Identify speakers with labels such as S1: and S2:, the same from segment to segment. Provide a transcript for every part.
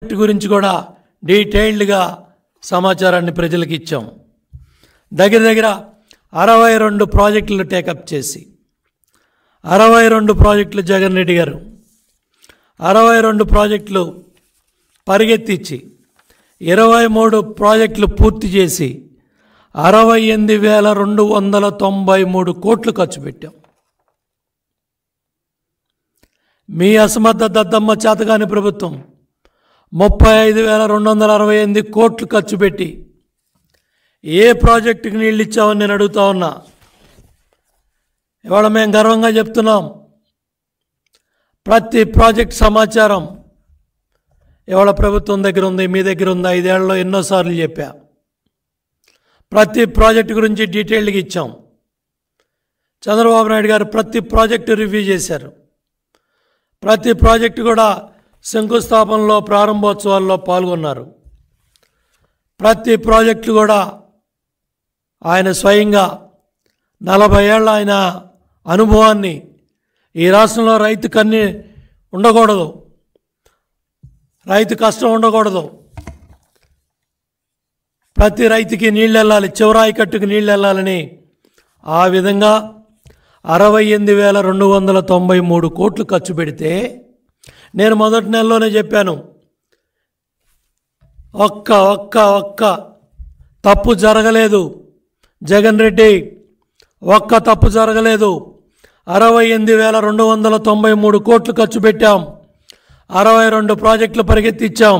S1: గురించి కూడా డీటెయిల్డ్గా సమాచారాన్ని ప్రజలకు ఇచ్చాం. దగ్గర దగ్గర 62 ప్రాజెక్టులు టేకప్ చేసి 62 ప్రాజెక్టులు జగన్ రెడ్డి గారు 62 ప్రాజెక్టులు పరిగెత్తించి 23 ప్రాజెక్టులు పూర్తి చేసి 68,293 కోట్లు ఖర్చు పెట్టాం. మీ అసమర్థ దద్దమ్మ చేతగాని ప్రభుత్వం 35,268 కోట్లు ఖర్చు పెట్టి ఏ ప్రాజెక్టుకి నీళ్ళు ఇచ్చామని నేను అడుగుతా ఉన్నా. ఇవాళ మేము గర్వంగా చెప్తున్నాం, ప్రతి ప్రాజెక్ట్ సమాచారం ఇవాళ ప్రభుత్వం దగ్గర ఉంది, మీ దగ్గర ఉంది. 5 ఏళ్లలో ఎన్నోసార్లు చెప్పా. ప్రతి ప్రాజెక్టు గురించి డీటెయిల్డ్గా ఇచ్చాం. చంద్రబాబు నాయుడు గారు ప్రతి ప్రాజెక్టు రివ్యూ చేశారు. ప్రతి ప్రాజెక్టు కూడా శంకుస్థాపనలో, ప్రారంభోత్సవాల్లో పాల్గొన్నారు. ప్రతి ప్రాజెక్టు కూడా ఆయన స్వయంగా 40 ఏళ్ళ ఆయన అనుభవాన్ని, ఈ రాష్ట్రంలో రైతు కన్నీ ఉండకూడదు, రైతు కష్టం ఉండకూడదు, ప్రతి రైతుకి నీళ్ళు వెళ్ళాలి, చివరాయి కట్టుకు నీళ్ళు వెళ్ళాలని ఆ విధంగా 68,293 కోట్లు ఖర్చు పెడితే నేను మొదటి నెలలోనే చెప్పాను, ఒక్క తప్పు జరగలేదు జగన్ రెడ్డి, ఒక్క తప్పు జరగలేదు. 68,293 కోట్లు ఖర్చు పెట్టాం. 62 ప్రాజెక్టులు పరిగెత్తిచ్చాం.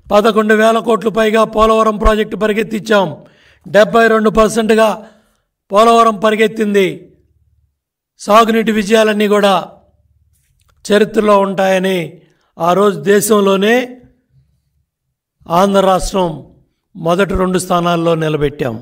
S1: 11,000 కోట్లు పైగా పోలవరం ప్రాజెక్టు పరిగెత్తిచ్చాం. 72%గా పోలవరం పరిగెత్తింది. సాగునీటి విజయాలన్నీ కూడా చరిత్రలో ఉంటాయని ఆ రోజు దేశంలోనే ఆంధ్ర రాష్ట్రం మొదటి 2 స్థానాల్లో నిలబెట్టాం.